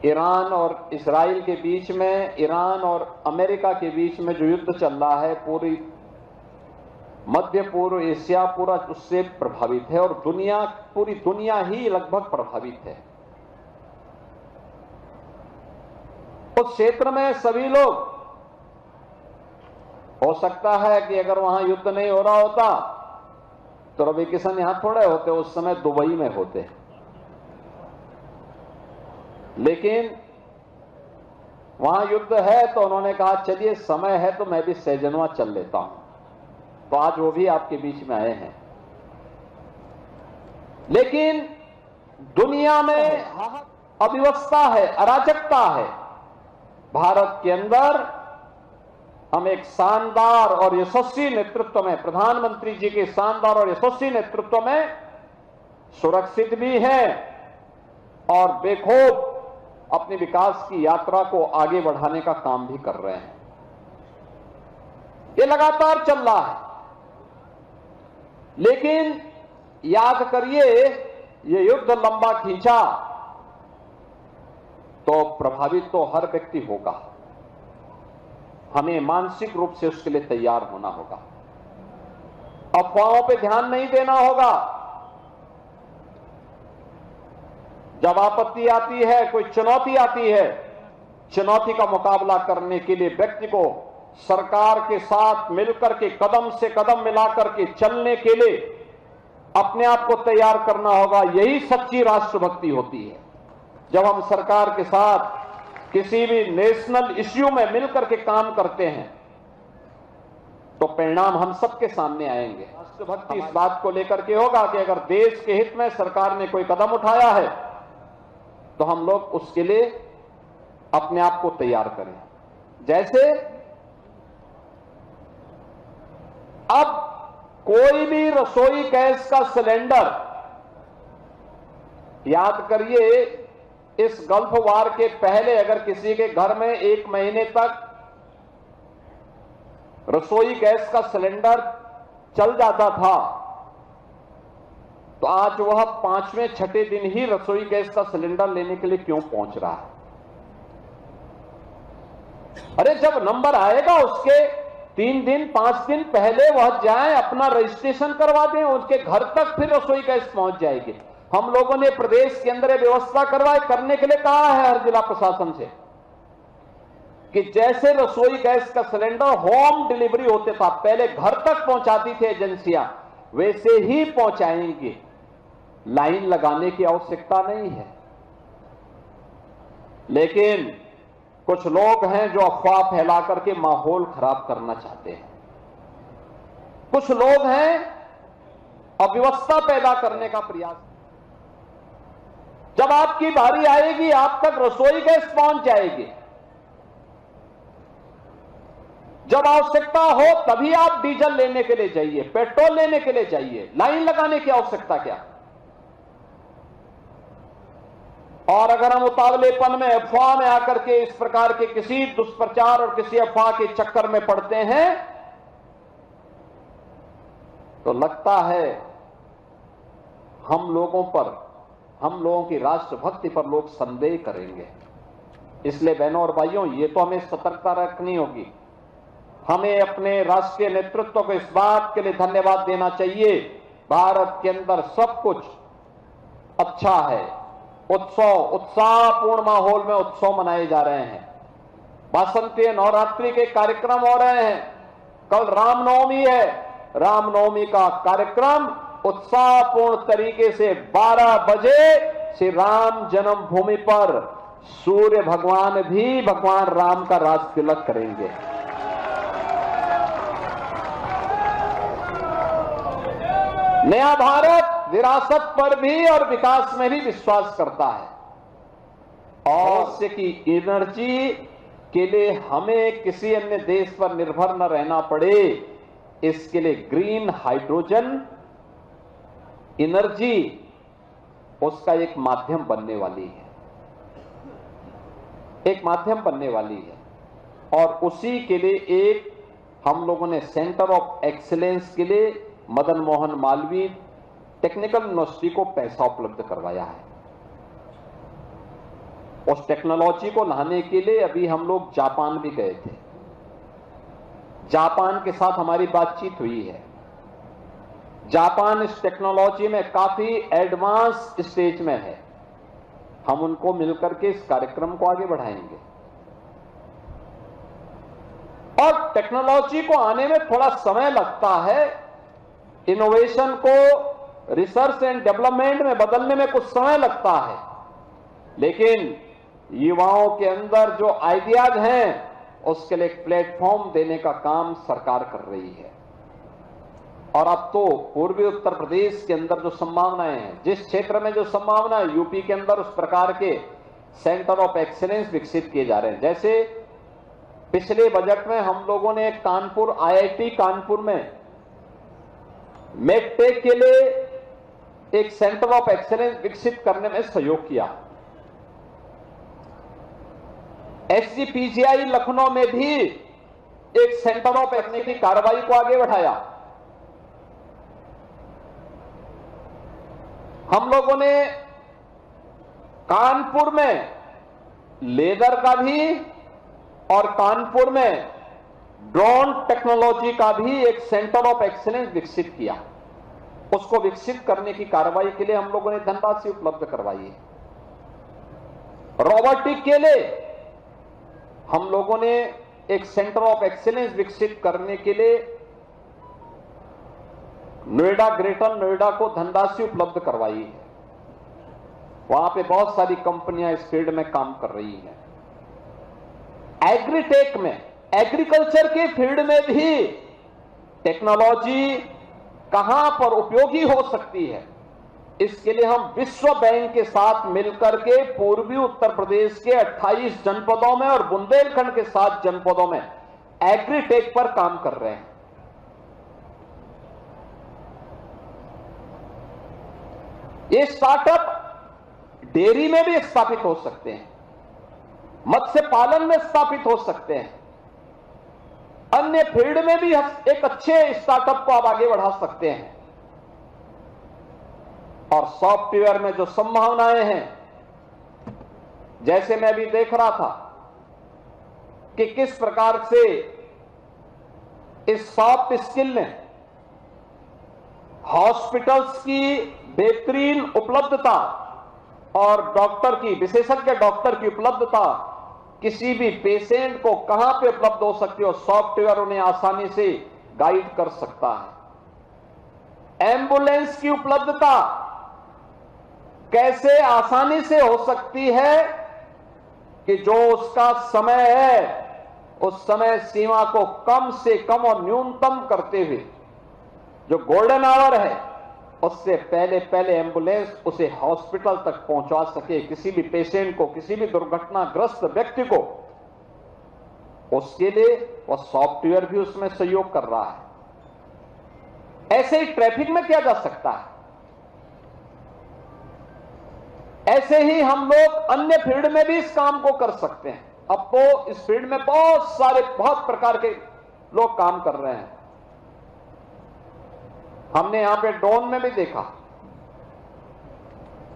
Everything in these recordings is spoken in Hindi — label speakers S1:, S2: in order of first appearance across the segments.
S1: ईरान और इजराइल के बीच में, ईरान और अमेरिका के बीच में जो युद्ध चल रहा है, पूरी मध्य पूर्व एशिया पूरा उससे प्रभावित है और पूरी दुनिया ही लगभग प्रभावित है। उस क्षेत्र में सभी लोग, हो सकता है कि अगर वहां युद्ध नहीं हो रहा होता तो रवि किशन यहां थोड़े होते, उस समय दुबई में होते। लेकिन वहां युद्ध है तो उन्होंने कहा चलिए समय है तो मैं भी सहजनवा चल लेता हूं, तो आज वो भी आपके बीच में आए हैं। लेकिन दुनिया में अव्यवस्था है, अराजकता है। भारत के अंदर हम एक शानदार और यशस्वी नेतृत्व में, प्रधानमंत्री जी के शानदार और यशस्वी नेतृत्व में सुरक्षित भी हैं और बेखौफ अपनी विकास की यात्रा को आगे बढ़ाने का काम भी कर रहे हैं। ये लगातार चल रहा है। लेकिन याद करिए, ये युद्ध लंबा खींचा तो प्रभावित तो हर व्यक्ति होगा। हमें मानसिक रूप से उसके लिए तैयार होना होगा। अफवाहों पे ध्यान नहीं देना होगा। जब आपत्ति आती है, कोई चुनौती आती है, चुनौती का मुकाबला करने के लिए व्यक्ति को सरकार के साथ मिलकर के कदम से कदम मिलाकर के चलने के लिए अपने आप को तैयार करना होगा। यही सच्ची राष्ट्रभक्ति होती है। जब हम सरकार के साथ किसी भी नेशनल इश्यू में मिलकर के काम करते हैं तो परिणाम हम सबके सामने आएंगे। राष्ट्रभक्ति इस बात को लेकर के होगा कि अगर देश के हित में सरकार ने कोई कदम उठाया है तो हम लोग उसके लिए अपने आप को तैयार करें। जैसे अब कोई भी रसोई गैस का सिलेंडर, याद करिए इस गल्फ वार के पहले अगर किसी के घर में 1 महीने तक रसोई गैस का सिलेंडर चल जाता था तो आज वह 5वें 6ठे दिन ही रसोई गैस का सिलेंडर लेने के लिए क्यों पहुंच रहा है? अरे जब नंबर आएगा उसके 3 दिन 5 दिन पहले वह जाए, अपना रजिस्ट्रेशन करवा दें, उसके घर तक फिर रसोई गैस पहुंच जाएगी। हम लोगों ने प्रदेश के अंदर व्यवस्था करने के लिए कहा है हर जिला प्रशासन से कि जैसे रसोई गैस का सिलेंडर होम डिलीवरी होते था, पहले घर तक पहुंचाती थी एजेंसियां, वैसे ही पहुंचाएंगे। लाइन लगाने की आवश्यकता नहीं है। लेकिन कुछ लोग हैं जो अफवाह फैला करके माहौल खराब करना चाहते हैं। कुछ लोग हैं अव्यवस्था पैदा करने का प्रयास। जब आपकी बारी आएगी आप तक रसोई गैस पहुंच जाएगी। जब आवश्यकता हो तभी आप डीजल लेने के लिए जाइए, पेट्रोल लेने के लिए जाइए। लाइन लगाने की आवश्यकता क्या? और अगर हम उतावलेपन में, अफवाह में आकर के इस प्रकार के किसी दुष्प्रचार और किसी अफवाह के चक्कर में पड़ते हैं तो लगता है हम लोगों की राष्ट्रभक्ति पर लोग संदेह करेंगे। इसलिए बहनों और भाइयों, ये तो हमें सतर्कता रखनी होगी। हमें अपने राष्ट्रीय नेतृत्व को इस बात के लिए धन्यवाद देना चाहिए। भारत के अंदर सब कुछ अच्छा है। उत्साहपूर्ण माहौल में उत्सव मनाए जा रहे हैं। बसंती नवरात्रि के कार्यक्रम हो रहे हैं। कल रामनवमी है। रामनवमी का कार्यक्रम उत्साहपूर्ण तरीके से 12 बजे श्री राम जन्मभूमि पर सूर्य भगवान भी भगवान राम का राज तिलक करेंगे। नया भारत विरासत पर भी और विकास में भी विश्वास करता है और की एनर्जी के लिए हमें किसी अन्य देश पर निर्भर न रहना पड़े। इसके लिए ग्रीन हाइड्रोजन एनर्जी उसका एक माध्यम बनने वाली है, और उसी के लिए एक हम लोगों ने सेंटर ऑफ एक्सीलेंस के लिए मदन मोहन मालवीय टेक्निकल यूनिवर्सिटी को पैसा उपलब्ध करवाया है। उस टेक्नोलॉजी को लाने के लिए अभी हम लोग जापान भी गए थे। जापान के साथ हमारी बातचीत हुई है। जापान इस टेक्नोलॉजी में काफी एडवांस स्टेज में है। हम उनको मिलकर के इस कार्यक्रम को आगे बढ़ाएंगे। और टेक्नोलॉजी को आने में थोड़ा समय लगता है, इनोवेशन को रिसर्च एंड डेवलपमेंट में बदलने में कुछ समय लगता है, लेकिन युवाओं के अंदर जो आइडियाज हैं उसके लिए एक प्लेटफॉर्म देने का काम सरकार कर रही है। और अब तो पूर्वी उत्तर प्रदेश के अंदर जो संभावनाएं हैं, जिस क्षेत्र में जो संभावना है, यूपी के अंदर उस प्रकार के सेंटर ऑफ एक्सीलेंस विकसित किए जा रहे हैं। जैसे पिछले बजट में हम लोगों ने कानपुर, आईआईटी कानपुर में मेडटेक के लिए एक सेंटर ऑफ एक्सीलेंस विकसित करने में सहयोग किया। एसजीपीजीआई लखनऊ में भी एक सेंटर ऑफ एक्सीलेंस की कार्रवाई को आगे बढ़ाया। हम लोगों ने कानपुर में लेदर का भी और कानपुर में ड्रोन टेक्नोलॉजी का भी एक सेंटर ऑफ एक्सीलेंस विकसित किया। उसको विकसित करने की कार्रवाई के लिए हम लोगों ने धनराशि उपलब्ध करवाई है। रोबोटिक के लिए हम लोगों ने एक सेंटर ऑफ एक्सीलेंस विकसित करने के लिए नोएडा, ग्रेटर नोएडा को धनराशि उपलब्ध करवाई है। वहां पे बहुत सारी कंपनियां इस फील्ड में काम कर रही हैं। एग्रीटेक में, एग्रीकल्चर के फील्ड में भी टेक्नोलॉजी कहां पर उपयोगी हो सकती है, इसके लिए हम विश्व बैंक के साथ मिलकर के पूर्वी उत्तर प्रदेश के 28 जनपदों में और बुंदेलखंड के 7 जनपदों में एग्रीटेक पर काम कर रहे हैं। ये स्टार्टअप डेयरी में भी स्थापित हो सकते हैं, मत्स्य पालन में स्थापित हो सकते हैं, अन्य फील्ड में भी एक अच्छे स्टार्टअप को आप आगे बढ़ा सकते हैं। और सॉफ्टवेयर में जो संभावनाएं हैं, जैसे मैं अभी देख रहा था कि किस प्रकार से इस सॉफ्ट स्किल ने हॉस्पिटल्स की बेहतरीन उपलब्धता और डॉक्टर की, विशेषज्ञ डॉक्टर की उपलब्धता, किसी भी पेशेंट को कहां पे उपलब्ध हो सकती हो, सॉफ्टवेयर उन्हें आसानी से गाइड कर सकता है। एम्बुलेंस की उपलब्धता कैसे आसानी से हो सकती है कि जो उसका समय है उस समय सीमा को कम से कम और न्यूनतम करते हुए, जो गोल्डन आवर है उससे पहले पहले एम्बुलेंस उसे हॉस्पिटल तक पहुंचा सके, किसी भी पेशेंट को, किसी भी दुर्घटनाग्रस्त व्यक्ति को, उसके लिए वह सॉफ्टवेयर भी उसमें सहयोग कर रहा है। ऐसे ही ट्रैफिक में किया जा सकता है। ऐसे ही हम लोग अन्य फील्ड में भी इस काम को कर सकते हैं। अब तो इस फील्ड में बहुत प्रकार के लोग काम कर रहे हैं। हमने यहां पे ड्रोन में भी देखा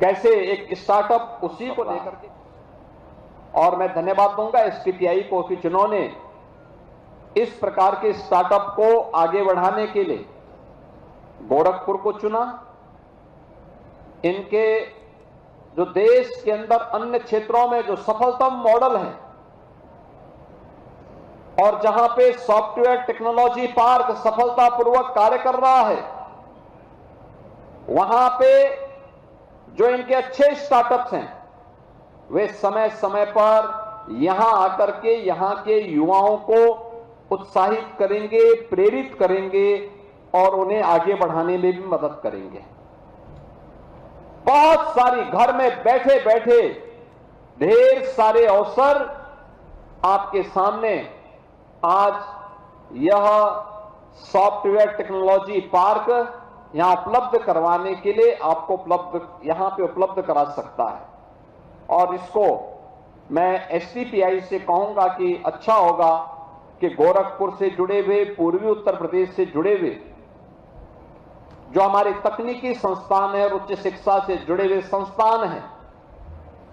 S1: कैसे एक स्टार्टअप उसी को लेकर के, और मैं धन्यवाद दूंगा एसटीपीआई को कि जिन्होंने इस प्रकार के स्टार्टअप को आगे बढ़ाने के लिए गोरखपुर को चुना। इनके जो देश के अंदर अन्य क्षेत्रों में जो सफलतम मॉडल हैं और जहां पे सॉफ्टवेयर टेक्नोलॉजी पार्क सफलतापूर्वक कार्य कर रहा है, वहां पे जो इनके अच्छे स्टार्टअप्स हैं वे समय समय पर यहां आकर के यहां के युवाओं को उत्साहित करेंगे, प्रेरित करेंगे और उन्हें आगे बढ़ाने में भी मदद करेंगे। बहुत सारी घर में बैठे बैठे ढेर सारे अवसर आपके सामने आज यह सॉफ्टवेयर टेक्नोलॉजी पार्क यहां उपलब्ध करवाने के लिए आपको यहां पे उपलब्ध करा सकता है। और इसको मैं एसटीपीआई से कहूंगा कि अच्छा होगा कि गोरखपुर से जुड़े हुए, पूर्वी उत्तर प्रदेश से जुड़े हुए जो हमारे तकनीकी संस्थान है और उच्च शिक्षा से जुड़े हुए संस्थान हैं,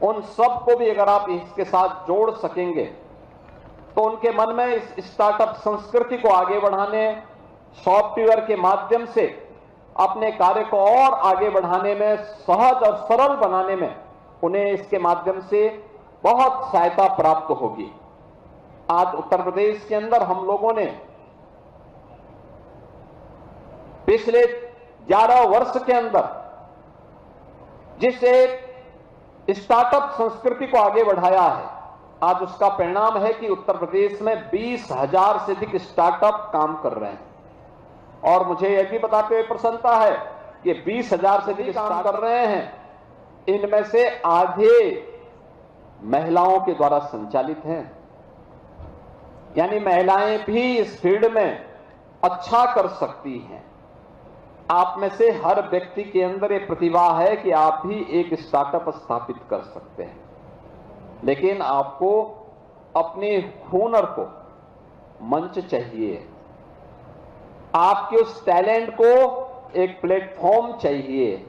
S1: उन सब को भी अगर आप इसके साथ जोड़ सकेंगे तो उनके मन में इस स्टार्टअप संस्कृति को आगे बढ़ाने, सॉफ्टवेयर के माध्यम से अपने कार्य को और आगे बढ़ाने में, सहज और सरल बनाने में उन्हें इसके माध्यम से बहुत सहायता प्राप्त होगी। आज उत्तर प्रदेश के अंदर हम लोगों ने पिछले 11 वर्ष के अंदर जिस एक स्टार्टअप संस्कृति को आगे बढ़ाया है, आज उसका परिणाम है कि उत्तर प्रदेश में 20,000 से अधिक स्टार्टअप काम कर रहे हैं। और मुझे यह भी बताते हुए प्रसन्नता है कि 20,000 से अधिक काम कर रहे हैं, इनमें से आधे महिलाओं के द्वारा संचालित हैं। यानी महिलाएं भी इस फील्ड में अच्छा कर सकती हैं। आप में से हर व्यक्ति के अंदर ये प्रतिभा है कि आप भी एक स्टार्टअप स्थापित कर सकते हैं, लेकिन आपको अपने हुनर को मंच चाहिए, आपके उस टैलेंट को एक प्लेटफॉर्म चाहिए,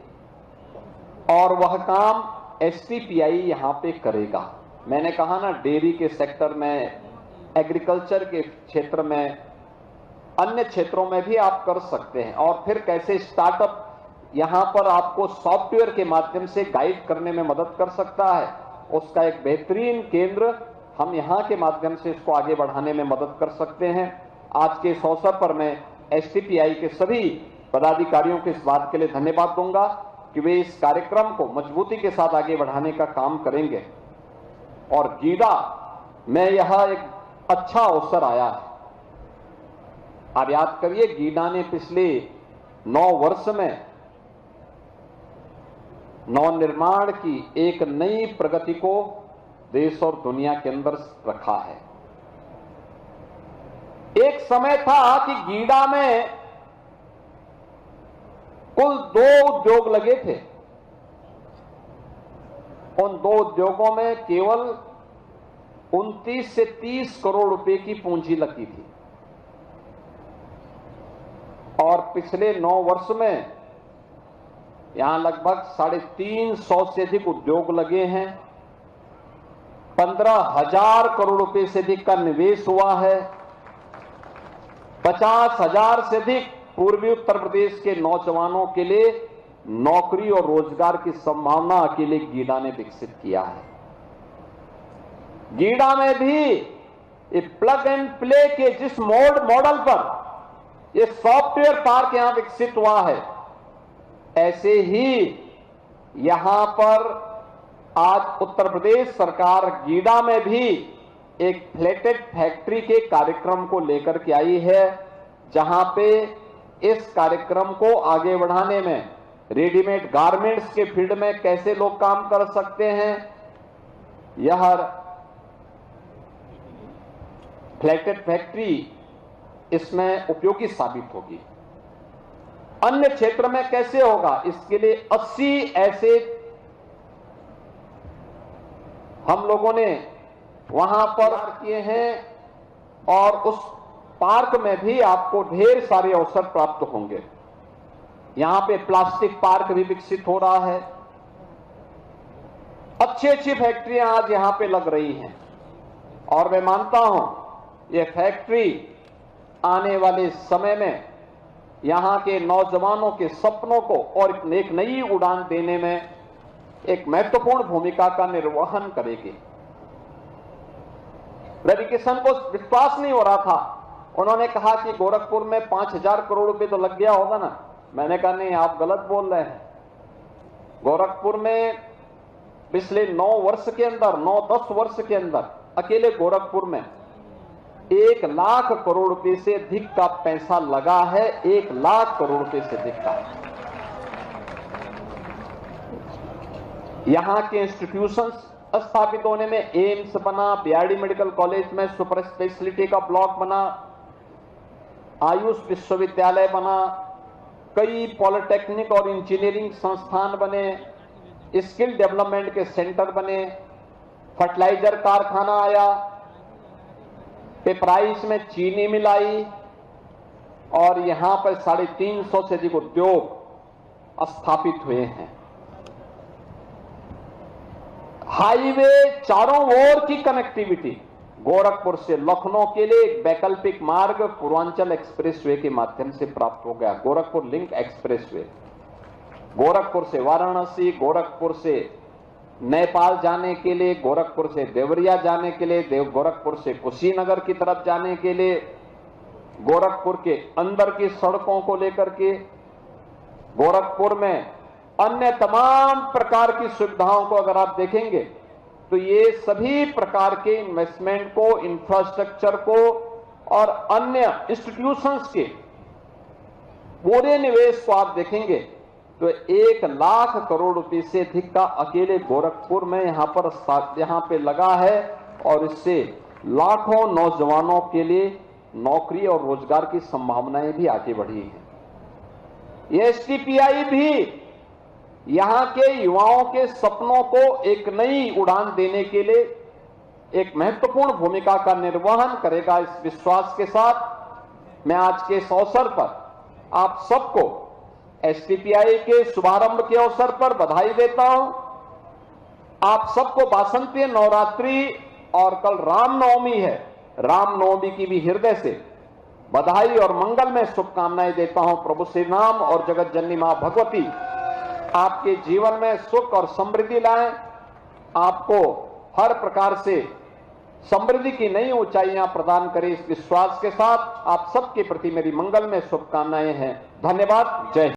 S1: और वह काम STPI यहां पे करेगा। मैंने कहा ना, डेयरी के सेक्टर में, एग्रीकल्चर के क्षेत्र में, अन्य क्षेत्रों में भी आप कर सकते हैं। और फिर कैसे स्टार्टअप यहां पर आपको सॉफ्टवेयर के माध्यम से गाइड करने में मदद कर सकता है, उसका एक बेहतरीन केंद्र हम यहां के माध्यम से इसको आगे बढ़ाने में मदद कर सकते हैं। आज के इस अवसर पर मैं STPI के सभी पदाधिकारियों के इस बात के लिए धन्यवाद दूंगा कि वे इस कार्यक्रम को मजबूती के साथ आगे बढ़ाने का काम करेंगे। और गीडा में यह एक अच्छा अवसर आया है। आप याद करिए, गीडा ने पिछले 9 वर्ष में नवनिर्माण की एक नई प्रगति को देश और दुनिया के अंदर रखा है। एक समय था कि गीडा में कुल 2 उद्योग लगे थे। उन 2 उद्योगों में केवल 29 से 30 करोड़ रुपए की पूंजी लगी थी, और पिछले 9 वर्ष में यहां लगभग 350 से अधिक उद्योग लगे हैं। 15,000 करोड़ रुपए से अधिक का निवेश हुआ है। 50,000 से अधिक पूर्वी उत्तर प्रदेश के नौजवानों के लिए नौकरी और रोजगार की संभावना के लिए गीडा ने विकसित किया है। गीडा में भी ये प्लग एंड प्ले के जिस मॉडल पर ये सॉफ्टवेयर पार्क यहां विकसित हुआ है, ऐसे ही यहां पर आज उत्तर प्रदेश सरकार गीडा में भी एक फ्लैटेड फैक्ट्री के कार्यक्रम को लेकर के आई है, जहां पे इस कार्यक्रम को आगे बढ़ाने में रेडीमेड गारमेंट्स के फील्ड में कैसे लोग काम कर सकते हैं, यह फ्लैटेड फैक्ट्री इसमें उपयोगी साबित होगी। अन्य क्षेत्र में कैसे होगा, इसके लिए 80 ऐसे हम लोगों ने वहां पर किए हैं, और उस पार्क में भी आपको ढेर सारे अवसर प्राप्त होंगे। यहां पे प्लास्टिक पार्क भी विकसित हो रहा है। अच्छी फैक्ट्रियां आज यहां पे लग रही हैं, और मैं मानता हूं ये फैक्ट्री आने वाले समय में यहां के नौजवानों के सपनों को और एक नई उड़ान देने में एक महत्वपूर्ण भूमिका का निर्वहन करेगी। रवि किशन को विश्वास नहीं हो रहा था, उन्होंने कहा कि गोरखपुर में 5,000 करोड़ रुपए तो लग गया होगा ना। मैंने कहा नहीं, आप गलत बोल रहे हैं। गोरखपुर में पिछले 9 वर्ष के अंदर, 9-10 वर्ष के अंदर अकेले गोरखपुर में 1 लाख करोड़ रुपए से अधिक का पैसा लगा है। 1 लाख करोड़ रुपए से अधिक का। यहां के इंस्टीट्यूशंस स्थापित होने में एम्स बना, बीआरडी मेडिकल कॉलेज में सुपर स्पेशलिटी का ब्लॉक बना, आयुष विश्वविद्यालय बना, कई पॉलिटेक्निक और इंजीनियरिंग संस्थान बने, स्किल डेवलपमेंट के सेंटर बने, फर्टिलाइजर कारखाना आया, पेपराइस में चीनी मिल आई, और यहां पर 350 से अधिक उद्योग स्थापित हुए हैं। हाईवे चारों ओर की कनेक्टिविटी, गोरखपुर से लखनऊ के लिए एक वैकल्पिक मार्ग पूर्वांचल एक्सप्रेसवे के माध्यम से प्राप्त हो गया, गोरखपुर लिंक एक्सप्रेसवे। गोरखपुर से वाराणसी, गोरखपुर से नेपाल जाने के लिए, गोरखपुर से देवरिया जाने के लिए, गोरखपुर से कुशीनगर की तरफ जाने के लिए, गोरखपुर के अंदर की सड़कों को लेकर के, गोरखपुर में अन्य तमाम प्रकार की सुविधाओं को अगर आप देखेंगे तो ये सभी प्रकार के इन्वेस्टमेंट को, इंफ्रास्ट्रक्चर को और अन्य इंस्टीट्यूशंस के पूरे निवेश को आप देखेंगे तो 1 लाख करोड़ रुपए से अधिक का अकेले गोरखपुर में यहां पे लगा है और इससे लाखों नौजवानों के लिए नौकरी और रोजगार की संभावनाएं भी आगे बढ़ी हैं। ये एसटीपीआई भी यहां के युवाओं के सपनों को एक नई उड़ान देने के लिए एक महत्वपूर्ण भूमिका का निर्वहन करेगा। इस विश्वास के साथ मैं आज के इस अवसर पर आप सबको एसटीपीआई के शुभारंभ के अवसर पर बधाई देता हूं। आप सबको वासंतीय नवरात्रि और कल रामनवमी है, रामनवमी की भी हृदय से बधाई और मंगल में शुभकामनाएं देता हूं। प्रभु श्री राम और जगत जननी मां भगवती आपके जीवन में सुख और समृद्धि लाएं, आपको हर प्रकार से समृद्धि की नई ऊंचाइयां प्रदान करें। इस विश्वास के साथ आप सबके प्रति मेरी मंगल में शुभकामनाएं हैं। धन्यवाद। जय हिंद।